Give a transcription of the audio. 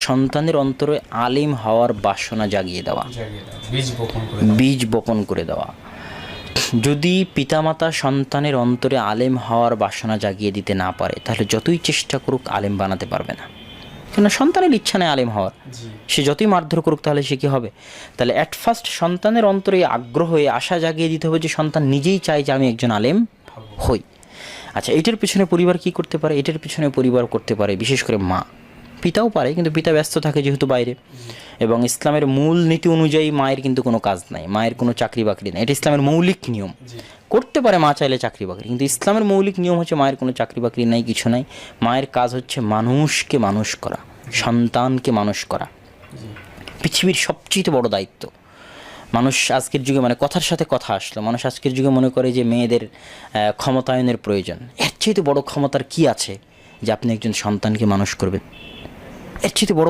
সন্তানের অন্তরে আলিম হওয়ার বাসনা জাগিয়ে দেওয়া, বীজ বপন করে দেওয়া। যদি পিতামাতা সন্তানের অন্তরে আলেম হওয়ার বাসনা জাগিয়ে দিতে না পারে, তাহলে যতই চেষ্টা করুক আলেম বানাতে পারবে না। কেন? সন্তানের ইচ্ছা নেই আলেম হওয়ার, সে যতই মারধর করুক তাহলে সে কী হবে? তাহলে অ্যাট ফার্স্ট সন্তানের অন্তরে আগ্রহ হয়ে আশা জাগিয়ে দিতে হবে যে সন্তান নিজেই চায় যে আমি একজন আলেম হই। আচ্ছা, এটার পিছনে পরিবার কি করতে পারে? এটার পিছনে পরিবার করতে পারে বিশেষ করে মা। পিতাও পারে, কিন্তু পিতা ব্যস্ত থাকে যেহেতু বাইরে, এবং ইসলামের মূল নীতি অনুযায়ী মায়ের কিন্তু কোনো কাজ নাই, মায়ের কোনো চাকরি বাকরি নেই। এটা ইসলামের মৌলিক নিয়ম। করতে পারে মা চাইলে চাকরি বাকরি, কিন্তু ইসলামের মৌলিক নিয়ম হচ্ছে মায়ের কোনো চাকরি বাকরি নাই, কিছু নাই। মায়ের কাজ হচ্ছে মানুষকে মানুষ করা, সন্তানকে মানুষ করা। পৃথিবীর সবচেয়ে বড় দায়িত্ব। মানুষ আজকের যুগে, মানে কথার সাথে কথা আসলো, মানুষ আজকের যুগে মনে করে যে মেয়েদের ক্ষমতায়নের প্রয়োজন। এর চেয়ে বড় ক্ষমতার কি আছে যে আপনি একজন সন্তানকে মানুষ করবেন? এর চেয়ে বড়